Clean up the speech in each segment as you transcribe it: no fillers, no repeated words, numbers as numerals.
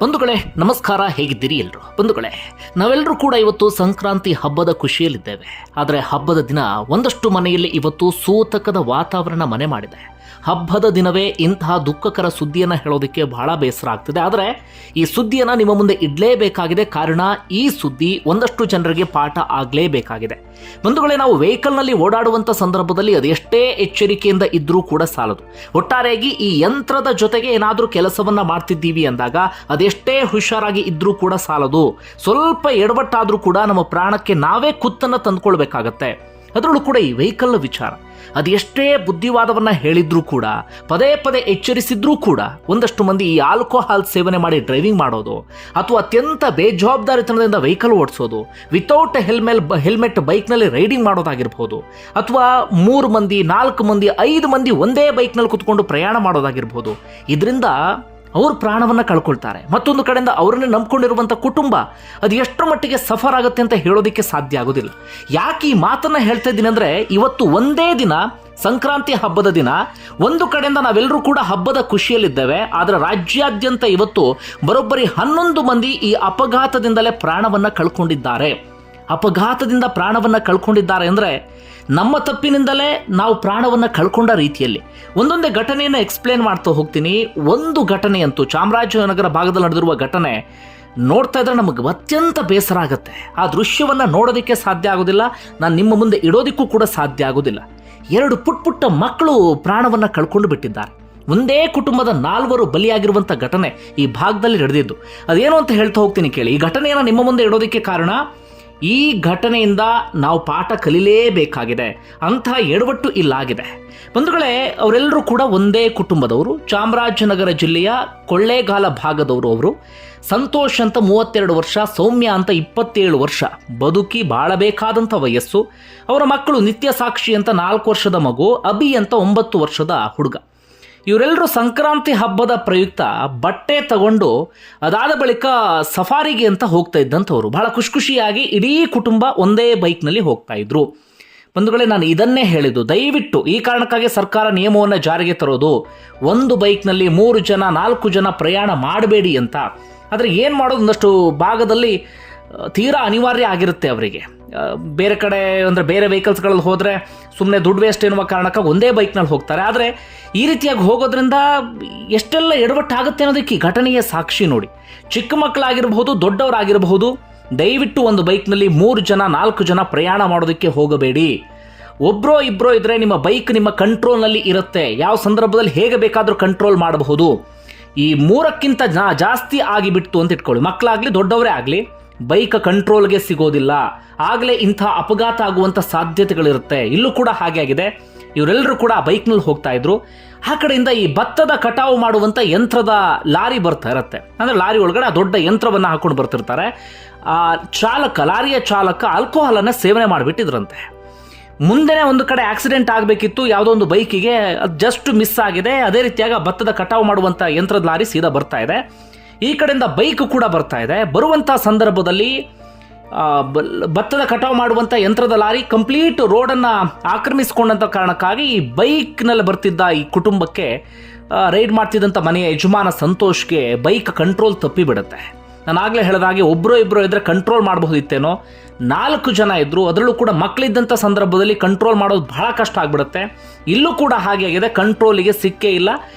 ಬಂಧುಗಳೇ ನಮಸ್ಕಾರ, ಹೇಗಿದ್ದೀರಿ ಎಲ್ಲರೂ? ಬಂಧುಗಳೇ, ನಾವೆಲ್ಲರೂ ಕೂಡ ಇವತ್ತು ಸಂಕ್ರಾಂತಿ ಹಬ್ಬದ ಖುಷಿಯಲ್ಲಿದ್ದೇವೆ. ಆದರೆ ಹಬ್ಬದ ದಿನ ಒಂದಷ್ಟು ಮನೆಯಲ್ಲಿ ಇವತ್ತು ಸೂತಕದ ವಾತಾವರಣ ಮನೆ ಮಾಡಿದೆ. ಹಬ್ಬದ ದಿನವೇ ಇಂತಹ ದುಃಖಕರ ಸುದ್ದಿಯನ್ನು ಹೇಳೋದಕ್ಕೆ ಬಹಳ ಬೇಸರ ಆಗ್ತಿದೆ. ಆದರೆ ಈ ಸುದ್ದಿಯನ್ನು ನಿಮ್ಮ ಮುಂದೆ ಇಡಲೇಬೇಕಾಗಿದೆ. ಕಾರಣ ಈ ಸುದ್ದಿ ಒಂದಷ್ಟು ಜನರಿಗೆ ಪಾಠ ಆಗಲೇಬೇಕಾಗಿದೆ. ಬಂಧುಗಳೇ, ನಾವು ವೆಹಿಕಲ್ನಲ್ಲಿ ಓಡಾಡುವಂಥ ಸಂದರ್ಭದಲ್ಲಿ ಅದೆಷ್ಟೇ ಎಚ್ಚರಿಕೆಯಿಂದ ಇದ್ರೂ ಕೂಡ ಸಾಲದು. ಒಟ್ಟಾರೆಯಾಗಿ ಈ ಯಂತ್ರದ ಜೊತೆಗೆ ಏನಾದರೂ ಕೆಲಸವನ್ನ ಮಾಡ್ತಿದ್ದೀವಿ ಅಂದಾಗ ಅದೆಷ್ಟೇ ಹುಷಾರಾಗಿ ಇದ್ರೂ ಕೂಡ ಸಾಲದು. ಸ್ವಲ್ಪ ಎಡವಟ್ಟಾದರೂ ಕೂಡ ನಮ್ಮ ಪ್ರಾಣಕ್ಕೆ ನಾವೇ ಕುತ್ತನ್ನು ತಂದುಕೊಳ್ಬೇಕಾಗತ್ತೆ. ಅದರಲ್ಲೂ ಕೂಡ ಈ ವೆಹಿಕಲ್ ವಿಚಾರ, ಅದೆಷ್ಟೇ ಬುದ್ಧಿವಾದವನ್ನ ಹೇಳಿದ್ರೂ ಕೂಡ, ಪದೇ ಪದೇ ಎಚ್ಚರಿಸಿದ್ರೂ ಕೂಡ ಒಂದಷ್ಟು ಮಂದಿ ಈ ಆಲ್ಕೋಹಾಲ್ ಸೇವನೆ ಮಾಡಿ ಡ್ರೈವಿಂಗ್ ಮಾಡೋದು, ಅಥವಾ ಅತ್ಯಂತ ಬೇಜವಾಬ್ದಾರಿತನದಿಂದ ವೆಹಿಕಲ್ ಓಡಿಸೋದು, ವಿತೌಟ್ ಹೆಲ್ಮೆಟ್ ಬೈಕ್ನಲ್ಲಿ ರೈಡಿಂಗ್ ಮಾಡೋದಾಗಿರ್ಬೋದು, ಅಥವಾ 3 ಮಂದಿ 4 ಮಂದಿ 5 ಮಂದಿ ಒಂದೇ ಬೈಕ್ನಲ್ಲಿ ಕುತ್ಕೊಂಡು ಪ್ರಯಾಣ ಮಾಡೋದಾಗಿರ್ಬೋದು. ಇದರಿಂದ ಅವ್ರ ಪ್ರಾಣವನ್ನು ಕಳ್ಕೊಳ್ತಾರೆ. ಮತ್ತೊಂದು ಕಡೆಯಿಂದ ಅವರನ್ನೇ ನಂಬ್ಕೊಂಡಿರುವಂಥ ಕುಟುಂಬ ಅದು ಎಷ್ಟರ ಮಟ್ಟಿಗೆ ಸಫರ್ ಆಗುತ್ತೆ ಅಂತ ಹೇಳೋದಕ್ಕೆ ಸಾಧ್ಯ ಆಗೋದಿಲ್ಲ. ಯಾಕೆ ಈ ಮಾತನ್ನು ಹೇಳ್ತಾ ಇದ್ದೀನಿ ಅಂದರೆ, ಇವತ್ತು ಒಂದೇ ದಿನ ಸಂಕ್ರಾಂತಿ ಹಬ್ಬದ ದಿನ ಒಂದು ಕಡೆಯಿಂದ ನಾವೆಲ್ಲರೂ ಕೂಡ ಹಬ್ಬದ ಖುಷಿಯಲ್ಲಿದ್ದೇವೆ. ಆದರೆ ರಾಜ್ಯಾದ್ಯಂತ ಇವತ್ತು ಬರೋಬ್ಬರಿ 11 ಮಂದಿ ಈ ಅಪಘಾತದಿಂದಲೇ ಪ್ರಾಣವನ್ನು ಕಳ್ಕೊಂಡಿದ್ದಾರೆ. ಅಪಘಾತದಿಂದ ಪ್ರಾಣವನ್ನು ಕಳ್ಕೊಂಡಿದ್ದಾರೆ ಅಂದರೆ ನಮ್ಮ ತಪ್ಪಿನಿಂದಲೇ ನಾವು ಪ್ರಾಣವನ್ನು ಕಳ್ಕೊಂಡ ರೀತಿಯಲ್ಲಿ ಒಂದೊಂದೇ ಘಟನೆಯನ್ನು ಎಕ್ಸ್ಪ್ಲೇನ್ ಮಾಡ್ತಾ ಹೋಗ್ತೀನಿ. ಒಂದು ಘಟನೆಯಂತೂ ಚಾಮರಾಜನಗರ ಭಾಗದಲ್ಲಿ ನಡೆದಿರುವ ಘಟನೆ ನೋಡ್ತಾ ಇದ್ರೆ ನಮಗೆ ಅತ್ಯಂತ ಬೇಸರ ಆಗುತ್ತೆ. ಆ ದೃಶ್ಯವನ್ನು ನೋಡೋದಕ್ಕೆ ಸಾಧ್ಯ ಆಗೋದಿಲ್ಲ, ನಾನು ನಿಮ್ಮ ಮುಂದೆ ಇಡೋದಕ್ಕೂ ಕೂಡ ಸಾಧ್ಯ ಆಗೋದಿಲ್ಲ. 2 ಪುಟ್ಟ ಮಕ್ಕಳು ಪ್ರಾಣವನ್ನು ಕಳ್ಕೊಂಡು ಬಿಟ್ಟಿದ್ದಾರೆ. ಒಂದೇ ಕುಟುಂಬದ 4 ಬಲಿಯಾಗಿರುವಂಥ ಘಟನೆ ಈ ಭಾಗದಲ್ಲಿ ನಡೆದಿದ್ದು. ಅದೇನು ಅಂತ ಹೇಳ್ತಾ ಹೋಗ್ತೀನಿ ಕೇಳಿ. ಈ ಘಟನೆಯನ್ನು ನಿಮ್ಮ ಮುಂದೆ ಇಡೋದಕ್ಕೆ ಕಾರಣ, ಈ ಘಟನೆಯಿಂದ ನಾವು ಪಾಠ ಕಲಿಯಲೇಬೇಕಾಗಿದೆ. ಅಂತಹ ಎಡವಟ್ಟು ಇಲ್ಲಾಗಿದೆ. ಬಂಧುಗಳೇ, ಅವರೆಲ್ಲರೂ ಕೂಡ ಒಂದೇ ಕುಟುಂಬದವರು. ಚಾಮರಾಜನಗರ ಜಿಲ್ಲೆಯ ಕೊಳ್ಳೇಗಾಲ ಭಾಗದವರು. ಅವರು ಸಂತೋಷ್ ಅಂತ 32 ವರ್ಷ, ಸೌಮ್ಯ ಅಂತ 27 ವರ್ಷ ಬದುಕಿ ಬಾಳಬೇಕಾದಂಥ ವಯಸ್ಸು. ಅವರ ಮಕ್ಕಳು ನಿತ್ಯ ಸಾಕ್ಷಿ ಅಂತ 4 ವರ್ಷದ ಮಗು, ಅಭಿ ಅಂತ 9 ವರ್ಷದ ಹುಡುಗ. ಇವರೆಲ್ಲರೂ ಸಂಕ್ರಾಂತಿ ಹಬ್ಬದ ಪ್ರಯುಕ್ತ ಬಟ್ಟೆ ತಗೊಂಡು ಅದಾದ ಬಳಿಕ ಸಫಾರಿಗೆ ಅಂತ ಹೋಗ್ತಾ ಇದ್ದಂಥವ್ರು. ಬಹಳ ಖುಷಿಯಾಗಿ ಇಡೀ ಕುಟುಂಬ ಒಂದೇ ಬೈಕ್ನಲ್ಲಿ ಹೋಗ್ತಾ ಇದ್ರು. ಬಂಧುಗಳೇ, ನಾನು ಇದನ್ನೇ ಹೇಳಿದ್ದು, ದಯವಿಟ್ಟು ಈ ಕಾರಣಕ್ಕಾಗಿ ಸರ್ಕಾರ ನಿಯಮವನ್ನು ಜಾರಿಗೆ ತರೋದು, ಒಂದು ಬೈಕ್ನಲ್ಲಿ 3 ಜನ 4 ಜನ ಪ್ರಯಾಣ ಮಾಡಬೇಡಿ ಅಂತ. ಆದರೆ ಏನು ಮಾಡೋದು, ಒಂದಷ್ಟು ಭಾಗದಲ್ಲಿ ತೀರಾ ಅನಿವಾರ್ಯ ಆಗಿರುತ್ತೆ ಅವರಿಗೆ. ಬೇರೆ ಕಡೆ ಅಂದರೆ ಬೇರೆ ವೆಹಿಕಲ್ಸ್ಗಳಲ್ಲಿ ಹೋದರೆ ಸುಮ್ಮನೆ ದುಡ್ಡು ವೇಸ್ಟ್ ಎನ್ನುವ ಕಾರಣಕ್ಕಾಗಿ ಒಂದೇ ಬೈಕ್ನಲ್ಲಿ ಹೋಗ್ತಾರೆ. ಆದರೆ ಈ ರೀತಿಯಾಗಿ ಹೋಗೋದ್ರಿಂದ ಎಷ್ಟೆಲ್ಲ ಎಡವಟ್ಟಾಗುತ್ತೆ ಅನ್ನೋದಕ್ಕೆ ಈ ಘಟನೆಯ ಸಾಕ್ಷಿ ನೋಡಿ. ಚಿಕ್ಕ ಮಕ್ಕಳಾಗಿರಬಹುದು, ದೊಡ್ಡವರಾಗಿರಬಹುದು, ದಯವಿಟ್ಟು ಒಂದು ಬೈಕ್ನಲ್ಲಿ 3 ಜನ 4 ಜನ ಪ್ರಯಾಣ ಮಾಡೋದಕ್ಕೆ ಹೋಗಬೇಡಿ. ಒಬ್ಬರೋ ಇಬ್ಬರೋ ಇದ್ದರೆ ನಿಮ್ಮ ಬೈಕ್ ನಿಮ್ಮ ಕಂಟ್ರೋಲ್ನಲ್ಲಿ ಇರುತ್ತೆ. ಯಾವ ಸಂದರ್ಭದಲ್ಲಿ ಹೇಗೆ ಬೇಕಾದರೂ ಕಂಟ್ರೋಲ್ ಮಾಡಬಹುದು. ಈ 3ಕ್ಕಿಂತ ಜಾಸ್ತಿ ಆಗಿಬಿಡ್ತು ಅಂತ ಇಟ್ಕೊಳ್ಳಿ, ಮಕ್ಕಳಾಗಲಿ ದೊಡ್ಡವರೇ ಆಗಲಿ, ಬೈಕ್ ಕಂಟ್ರೋಲ್ಗೆ ಸಿಗೋದಿಲ್ಲ. ಆಗಲೇ ಇಂಥ ಅಪಘಾತ ಆಗುವಂಥ ಸಾಧ್ಯತೆಗಳಿರುತ್ತೆ. ಇಲ್ಲೂ ಕೂಡ ಹಾಗೆ ಆಗಿದೆ. ಇವರೆಲ್ಲರೂ ಕೂಡ ಬೈಕ್ನಲ್ಲಿ ಹೋಗ್ತಾ ಇದ್ರು. ಆ ಕಡೆಯಿಂದ ಈ ಭತ್ತದ ಕಟಾವು ಮಾಡುವಂಥ ಯಂತ್ರದ ಲಾರಿ ಬರ್ತಾ ಇರುತ್ತೆ. ಅಂದರೆ ಲಾರಿ ಒಳಗಡೆ ಆ ದೊಡ್ಡ ಯಂತ್ರವನ್ನು ಹಾಕೊಂಡು ಬರ್ತಿರ್ತಾರೆ. ಲಾರಿಯ ಚಾಲಕ ಆಲ್ಕೋಹಾಲನ್ನು ಸೇವನೆ ಮಾಡಿಬಿಟ್ಟಿದ್ರಂತೆ. ಮುಂದೆನೇ ಒಂದು ಕಡೆ ಆಕ್ಸಿಡೆಂಟ್ ಆಗಬೇಕಿತ್ತು ಯಾವುದೋ ಒಂದು ಬೈಕಿಗೆ, ಅದು ಜಸ್ಟ್ ಮಿಸ್ ಆಗಿದೆ. ಅದೇ ರೀತಿಯಾಗಿ ಭತ್ತದ ಕಟಾವು ಮಾಡುವಂಥ ಯಂತ್ರದ ಲಾರಿ ಸೀದಾ ಬರ್ತಾ ಇದೆ. ಈ ಕಡೆಯಿಂದ ಬೈಕ್ ಕೂಡ ಬರ್ತಾ ಇದೆ. ಬರುವಂಥ ಸಂದರ್ಭದಲ್ಲಿ ಭತ್ತದ ಕಟಾವು ಮಾಡುವಂಥ ಯಂತ್ರದ ಲಾರಿ ಕಂಪ್ಲೀಟ್ ರೋಡನ್ನು ಆಕ್ರಮಿಸಿಕೊಂಡಂಥ ಕಾರಣಕ್ಕಾಗಿ ಈ ಬೈಕ್ನಲ್ಲಿ ಬರ್ತಿದ್ದ ಈ ಕುಟುಂಬಕ್ಕೆ, ರೈಡ್ ಮಾಡ್ತಿದ್ದಂಥ ಮನೆಯ ಯಜಮಾನ ಸಂತೋಷ್ಗೆ ಬೈಕ್ ಕಂಟ್ರೋಲ್ ತಪ್ಪಿ ಬಿಡುತ್ತೆ. ನಾನು ಆಗಲೇ ಹೇಳಿದಾಗೆ ಒಬ್ಬರೋ ಇಬ್ಬರೋ ಇದ್ದರೆ ಕಂಟ್ರೋಲ್ ಮಾಡಬಹುದಿತ್ತೇನೋ. 4 ಜನ ಇದ್ದರು, ಅದರಲ್ಲೂ ಕೂಡ ಮಕ್ಕಳಿದ್ದಂಥ ಸಂದರ್ಭದಲ್ಲಿ ಕಂಟ್ರೋಲ್ ಮಾಡೋದು ಬಹಳ ಕಷ್ಟ ಆಗಿಬಿಡುತ್ತೆ. ಇಲ್ಲೂ ಕೂಡ ಹಾಗೆ ಆಗಿದೆ, ಕಂಟ್ರೋಲಿಗೆ ಸಿಕ್ಕೇ ಇಲ್ಲ.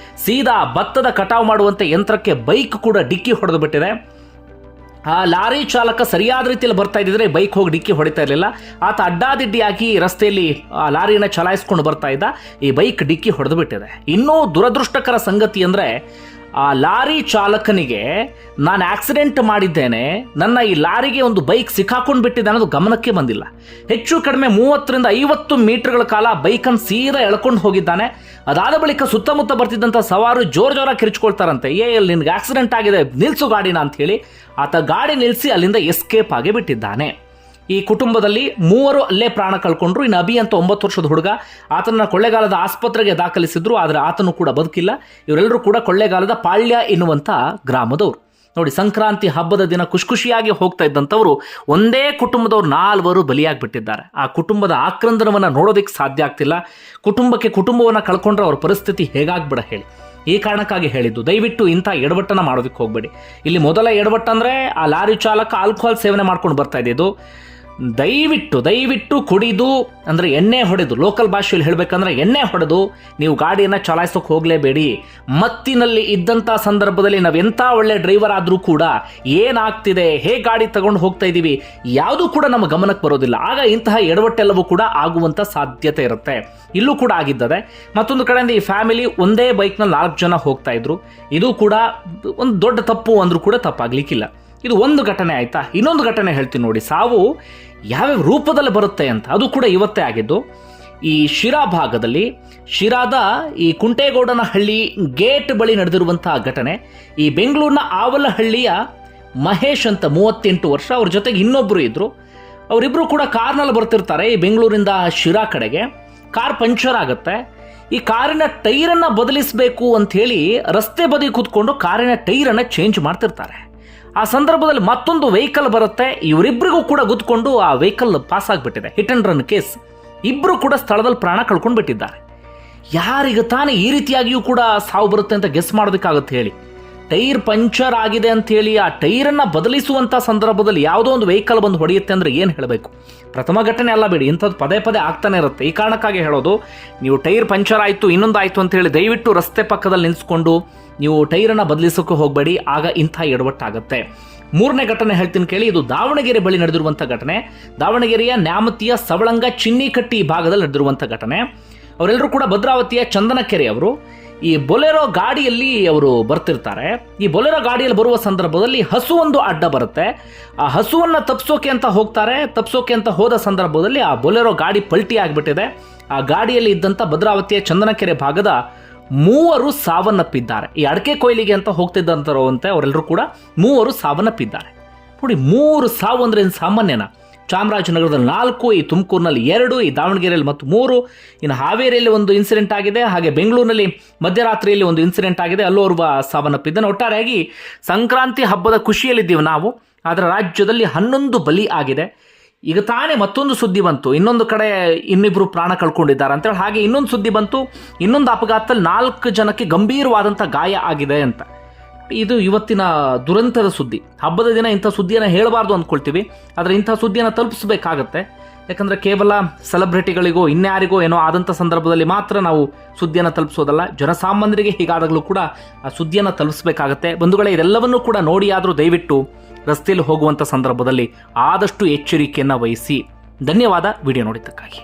ಸೀದಾ ಭತ್ತದ ಕಟಾವು ಮಾಡುವಂಥ ಯಂತ್ರಕ್ಕೆ ಬೈಕ್ ಕೂಡ ಡಿಕ್ಕಿ ಹೊಡೆದು ಬಿಟ್ಟಿದೆ. ಆ ಲಾರಿ ಚಾಲಕ ಸರಿಯಾದ ರೀತಿಯಲ್ಲಿ ಬರ್ತಾ ಇದ್ದಿದ್ರೆ ಬೈಕ್ ಹೋಗಿ ಡಿಕ್ಕಿ ಹೊಡಿತಾ ಇರಲಿಲ್ಲ. ಆತ ಅಡ್ಡಾದಿಡ್ಡಿಯಾಗಿ ರಸ್ತೆಯಲ್ಲಿ ಆ ಲಾರಿಯನ್ನು ಚಲಾಯಿಸ್ಕೊಂಡು ಬರ್ತಾ ಇದ್ದ. ಈ ಬೈಕ್ ಡಿಕ್ಕಿ ಹೊಡೆದು ಬಿಟ್ಟಿದೆ. ಇನ್ನೂ ದುರದೃಷ್ಟಕರ ಸಂಗತಿ ಅಂದರೆ, ಆ ಲಾರಿ ಚಾಲಕನಿಗೆ ನಾನು ಆಕ್ಸಿಡೆಂಟ್ ಮಾಡಿದ್ದೇನೆ, ನನ್ನ ಈ ಲಾರಿಗೆ ಒಂದು ಬೈಕ್ ಸಿಕ್ಕಾಕೊಂಡು ಬಿಟ್ಟಿದೆ ಅನ್ನೋದು ಗಮನಕ್ಕೆ ಬಂದಿಲ್ಲ. ಹೆಚ್ಚು ಕಡಿಮೆ 30ರಿಂದ 50 ಮೀಟರ್ಗಳ ಕಾಲ ಬೈಕನ್ನು ಸೀದಾ ಎಳ್ಕೊಂಡು ಹೋಗಿದ್ದಾನೆ. ಅದಾದ ಬಳಿಕ ಸುತ್ತಮುತ್ತ ಬರ್ತಿದ್ದಂಥ ಸವಾರು ಜೋರಾಗಿ ಕಿರ್ಚ್ಕೊಳ್ತಾರಂತೆ, ಅಲ್ಲಿ ನಿನಗೆ ಆಕ್ಸಿಡೆಂಟ್ ಆಗಿದೆ, ನಿಲ್ಲಿಸು ಗಾಡಿನ ಅಂತ ಹೇಳಿ. ಆತ ಗಾಡಿ ನಿಲ್ಲಿಸಿ ಅಲ್ಲಿಂದ ಎಸ್ಕೇಪ್ ಆಗಿ ಬಿಟ್ಟಿದ್ದಾನೆ. ಈ ಕುಟುಂಬದಲ್ಲಿ 3 ಅಲ್ಲೇ ಪ್ರಾಣ ಕಳ್ಕೊಂಡ್ರು. ಇನ್ನು ಅಭಿ ಅಂತ 9 ವರ್ಷದ ಹುಡುಗ, ಆತನ ಕೊಳ್ಳೇಗಾಲದ ಆಸ್ಪತ್ರೆಗೆ ದಾಖಲಿಸಿದ್ರು. ಆದರೆ ಆತನು ಕೂಡ ಬದುಕಿಲ್ಲ. ಇವರೆಲ್ಲರೂ ಕೂಡ ಕೊಳ್ಳೇಗಾಲದ ಪಾಳ್ಯ ಎನ್ನುವಂಥ ಗ್ರಾಮದವರು. ನೋಡಿ, ಸಂಕ್ರಾಂತಿ ಹಬ್ಬದ ದಿನ ಖುಷಿಯಾಗಿ ಹೋಗ್ತಾ ಇದ್ದಂಥವ್ರು ಒಂದೇ ಕುಟುಂಬದವ್ರು 4 ಬಲಿಯಾಗಿಬಿಟ್ಟಿದ್ದಾರೆ. ಆ ಕುಟುಂಬದ ಆಕ್ರಂದನವನ್ನು ನೋಡೋದಕ್ಕೆ ಸಾಧ್ಯ ಆಗ್ತಿಲ್ಲ. ಕುಟುಂಬವನ್ನು ಕಳ್ಕೊಂಡ್ರೆ ಅವ್ರ ಪರಿಸ್ಥಿತಿ ಹೇಗಾಗ್ಬಿಡ ಹೇಳಿ. ಈ ಕಾರಣಕ್ಕಾಗಿ ಹೇಳಿದ್ದು, ದಯವಿಟ್ಟು ಇಂಥ ಎಡವಟ್ಟನ್ನು ಮಾಡೋದಕ್ಕೆ ಹೋಗಬೇಡಿ. ಇಲ್ಲಿ ಮೊದಲ ಎಡವಟ್ಟಂದರೆ ಆ ಲಾರಿ ಚಾಲಕ ಆಲ್ಕೋಹಾಲ್ ಸೇವನೆ ಮಾಡ್ಕೊಂಡು ಬರ್ತಾ ಇದ್ದಿದ್ದು. ದಯವಿಟ್ಟು ಕುಡಿದು ಅಂದರೆ ಎಣ್ಣೆ ಹೊಡೆದು, ಲೋಕಲ್ ಭಾಷೆಯಲ್ಲಿ ಹೇಳಬೇಕಂದ್ರೆ ಎಣ್ಣೆ ಹೊಡೆದು ನೀವು ಗಾಡಿಯನ್ನು ಚಲಾಯಿಸೋಕೆ ಹೋಗಲೇಬೇಡಿ. ಮತ್ತಿನಲ್ಲಿ ಇದ್ದಂಥ ಸಂದರ್ಭದಲ್ಲಿ ನಾವು ಎಂಥ ಒಳ್ಳೆ ಡ್ರೈವರ್ ಆದರೂ ಕೂಡ ಏನಾಗ್ತಿದೆ, ಹೇಗೆ ಗಾಡಿ ತಗೊಂಡು ಹೋಗ್ತಾ ಇದ್ದೀವಿ ಯಾವುದೂ ಕೂಡ ನಮ್ಮ ಗಮನಕ್ಕೆ ಬರೋದಿಲ್ಲ. ಆಗ ಇಂತಹ ಎಡವಟ್ಟೆಲ್ಲವೂ ಕೂಡ ಆಗುವಂಥ ಸಾಧ್ಯತೆ ಇರುತ್ತೆ. ಇಲ್ಲೂ ಕೂಡ ಆಗಿದ್ದದೆ. ಮತ್ತೊಂದು ಕಡೆಯಿಂದ ಈ ಫ್ಯಾಮಿಲಿ ಒಂದೇ ಬೈಕ್ನಲ್ಲಿ 4 ಜನ ಹೋಗ್ತಾ ಇದ್ರು. ಇದು ಕೂಡ ಒಂದು ದೊಡ್ಡ ತಪ್ಪು ಅಂದರೂ ಕೂಡ ತಪ್ಪಾಗಲಿಕ್ಕಿಲ್ಲ. ಇದು ಒಂದು ಘಟನೆ ಆಯಿತಾ. ಇನ್ನೊಂದು ಘಟನೆ ಹೇಳ್ತೀನಿ ನೋಡಿ, ಸಾವು ಯಾವ್ಯಾವ ರೂಪದಲ್ಲಿ ಬರುತ್ತೆ ಅಂತ. ಅದು ಕೂಡ ಇವತ್ತೇ ಆಗಿದ್ದು. ಈ ಶಿರಾ ಭಾಗದಲ್ಲಿ, ಶಿರಾದ ಈ ಕುಂಟೇಗೌಡನ ಹಳ್ಳಿ ಗೇಟ್ ಬಳಿ ನಡೆದಿರುವಂತಹ ಘಟನೆ. ಈ ಬೆಂಗಳೂರಿನ ಆವಲಹಳ್ಳಿಯ ಮಹೇಶ್ ಅಂತ 38 ವರ್ಷ, ಅವ್ರ ಜೊತೆಗೆ ಇನ್ನೊಬ್ಬರು ಇದ್ರು. ಅವರಿಬ್ಬರು ಕೂಡ ಕಾರ್ನಲ್ಲಿ ಬರ್ತಿರ್ತಾರೆ ಈ ಬೆಂಗಳೂರಿಂದ ಶಿರಾ ಕಡೆಗೆ. ಕಾರ್ ಪಂಚರ್ ಆಗುತ್ತೆ. ಈ ಕಾರಿನ ಟೈರನ್ನು ಬದಲಿಸಬೇಕು ಅಂಥೇಳಿ ರಸ್ತೆ ಬದಿ ಕೂತ್ಕೊಂಡು ಕಾರಿನ ಟೈರನ್ನು ಚೇಂಜ್ ಮಾಡ್ತಿರ್ತಾರೆ. ಆ ಸಂದರ್ಭದಲ್ಲಿ ಮತ್ತೊಂದು ವೆಹಿಕಲ್ ಬರುತ್ತೆ. ಇವರಿಬ್ಬರಿಗೂ ಕೂಡ ಗುದ್ಕೊಂಡು ಆ ವೆಹಿಕಲ್ ಪಾಸ್ ಆಗಿಬಿಟ್ಟಿದೆ. Hit and run case. ಇಬ್ಬರು ಕೂಡ ಸ್ಥಳದಲ್ಲಿ ಪ್ರಾಣ ಕಳ್ಕೊಂಡು ಬಿಟ್ಟಿದ್ದಾರೆ. ಯಾರಿಗೆ ತಾನೇ ಈ ರೀತಿಯಾಗಿಯೂ ಕೂಡ ಸಾವು ಬರುತ್ತೆ ಅಂತ ಗೆಸ್ ಮಾಡೋದಕ್ಕಾಗುತ್ತೆ ಹೇಳಿ. ಟೈರ್ ಪಂಚರ್ ಆಗಿದೆ ಅಂತ ಹೇಳಿ ಆ ಟೈರನ್ನು ಬದಲಿಸುವಂಥ ಸಂದರ್ಭದಲ್ಲಿ ಯಾವುದೋ ಒಂದು ವೆಹಿಕಲ್ ಬಂದು ಹೊಡೆಯುತ್ತೆ ಅಂದರೆ ಏನು ಹೇಳಬೇಕು. ಪ್ರಥಮ ಘಟನೆ ಅಲ್ಲ ಬಿಡಿ, ಇಂಥದ್ದು ಪದೇ ಆಗ್ತಾನೆ ಇರುತ್ತೆ. ಈ ಕಾರಣಕ್ಕಾಗಿ ಹೇಳೋದು, ನೀವು ಟೈರ್ ಪಂಚರ್ ಆಯಿತು, ಇನ್ನೊಂದು ಆಯಿತು ಅಂತ ಹೇಳಿ ದಯವಿಟ್ಟು ರಸ್ತೆ ಪಕ್ಕದಲ್ಲಿ ನಿಲ್ಲಿಸ್ಕೊಂಡು ನೀವು ಟೈರನ್ನು ಬದಲಿಸೋಕೆ ಹೋಗಬೇಡಿ. ಆಗ ಇಂಥ ಎಡವಟ್ಟಾಗುತ್ತೆ. 3ನೇ ಘಟನೆ ಹೇಳ್ತೀನಿ ಕೇಳಿ. ಇದು ದಾವಣಗೆರೆ ಬಳಿ ನಡೆದಿರುವಂಥ ಘಟನೆ. ದಾವಣಗೆರೆಯ ನ್ಯಾಮತಿಯ ಸವಳಂಗ ಚಿನ್ನಿಕಟ್ಟಿ ಭಾಗದಲ್ಲಿ ನಡೆದಿರುವಂಥ ಘಟನೆ. ಅವರೆಲ್ಲರೂ ಕೂಡ ಭದ್ರಾವತಿಯ ಚಂದನಕೆರೆ ಅವರು. ಈ ಬೊಲೆರೋ ಗಾಡಿಯಲ್ಲಿ ಅವರು ಬರ್ತಿರ್ತಾರೆ. ಈ ಬೊಲೆರೋ ಗಾಡಿಯಲ್ಲಿ ಬರುವ ಸಂದರ್ಭದಲ್ಲಿ ಹಸು ಒಂದು ಅಡ್ಡ ಬರುತ್ತೆ. ಆ ಹಸುವನ್ನು ತಪ್ಪಿಸೋಕೆ ಅಂತ ಹೋಗ್ತಾರೆ. ತಪ್ಪಿಸೋಕೆ ಅಂತ ಹೋದ ಸಂದರ್ಭದಲ್ಲಿ ಆ ಬೊಲೆರೋ ಗಾಡಿ ಪಲ್ಟಿ ಆಗಿಬಿಟ್ಟಿದೆ. ಆ ಗಾಡಿಯಲ್ಲಿ ಇದ್ದಂಥ ಭದ್ರಾವತಿಯ ಚಂದನಕೆರೆ ಭಾಗದ 3 ಸಾವನ್ನಪ್ಪಿದ್ದಾರೆ. ಈ ಅಡಕೆ ಕೊಯ್ಲಿಗೆ ಅಂತ ಹೋಗ್ತಿದ್ದಂಥವ್ರಂತೆ ಅವರೆಲ್ಲರೂ ಕೂಡ 3 ಸಾವನ್ನಪ್ಪಿದ್ದಾರೆ. ನೋಡಿ, 3 ಸಾವು ಅಂದರೆ ಏನು ಸಾಮಾನ್ಯನ? ಚಾಮರಾಜನಗರದಲ್ಲಿ 4, ಈ ತುಮಕೂರಿನಲ್ಲಿ 2, ಈ ದಾವಣಗೆರೆಯಲ್ಲಿ ಮತ್ತು 3, ಇನ್ನು ಹಾವೇರಿಯಲ್ಲಿ ಒಂದು ಇನ್ಸಿಡೆಂಟ್ ಆಗಿದೆ. ಹಾಗೆ ಬೆಂಗಳೂರಿನಲ್ಲಿ ಮಧ್ಯರಾತ್ರಿಯಲ್ಲಿ ಒಂದು ಇನ್ಸಿಡೆಂಟ್ ಆಗಿದೆ, ಅಲ್ಲೋರ್ವ ಸಾವನ್ನಪ್ಪಿದ್ದಾನೆ. ಒಟ್ಟಾರೆಯಾಗಿ ಸಂಕ್ರಾಂತಿ ಹಬ್ಬದ ಖುಷಿಯಲ್ಲಿದ್ದೀವಿ ನಾವು, ಆದರೆ ರಾಜ್ಯದಲ್ಲಿ 11 ಬಲಿ ಆಗಿದೆ. ಈಗ ತಾನೇ ಮತ್ತೊಂದು ಸುದ್ದಿ ಬಂತು, ಇನ್ನೊಂದು ಕಡೆ ಇನ್ನಿಬ್ಬರು ಪ್ರಾಣ ಕಳ್ಕೊಂಡಿದ್ದಾರೆ ಅಂತೇಳಿ. ಹಾಗೆ ಇನ್ನೊಂದು ಸುದ್ದಿ ಬಂತು, ಇನ್ನೊಂದು ಅಪಘಾತದಲ್ಲಿ 4 ಜನಕ್ಕೆ ಗಂಭೀರವಾದಂಥ ಗಾಯ ಆಗಿದೆ ಅಂತ. ಇದು ಇವತ್ತಿನ ದುರಂತದ ಸುದ್ದಿ. ಹಬ್ಬದ ದಿನ ಇಂಥ ಸುದ್ದಿಯನ್ನು ಹೇಳಬಾರ್ದು ಅಂದ್ಕೊಳ್ತೀವಿ, ಆದರೆ ಇಂಥ ಸುದ್ದಿಯನ್ನು ತಲುಪಿಸಬೇಕಾಗತ್ತೆ. ಯಾಕಂದರೆ ಕೇವಲ ಸೆಲೆಬ್ರಿಟಿಗಳಿಗೋ ಇನ್ಯಾರಿಗೋ ಏನೋ ಆದಂಥ ಸಂದರ್ಭದಲ್ಲಿ ಮಾತ್ರ ನಾವು ಸುದ್ದಿಯನ್ನು ತಲುಪಿಸೋದಲ್ಲ, ಜನಸಾಮಾನ್ಯರಿಗೆ ಹೀಗಾದಾಗಲೂ ಕೂಡ ಆ ಸುದ್ದಿಯನ್ನು ತಲುಪಿಸಬೇಕಾಗತ್ತೆ. ಬಂಧುಗಳೇ, ಇದೆಲ್ಲವನ್ನೂ ಕೂಡ ನೋಡಿ ಆದರೂ ದಯವಿಟ್ಟು ರಸ್ತೆಯಲ್ಲಿ ಹೋಗುವಂಥ ಸಂದರ್ಭದಲ್ಲಿ ಆದಷ್ಟು ಎಚ್ಚರಿಕೆಯನ್ನು ವಹಿಸಿ. ಧನ್ಯವಾದ ವಿಡಿಯೋ ನೋಡಿದ್ದಕ್ಕಾಗಿ.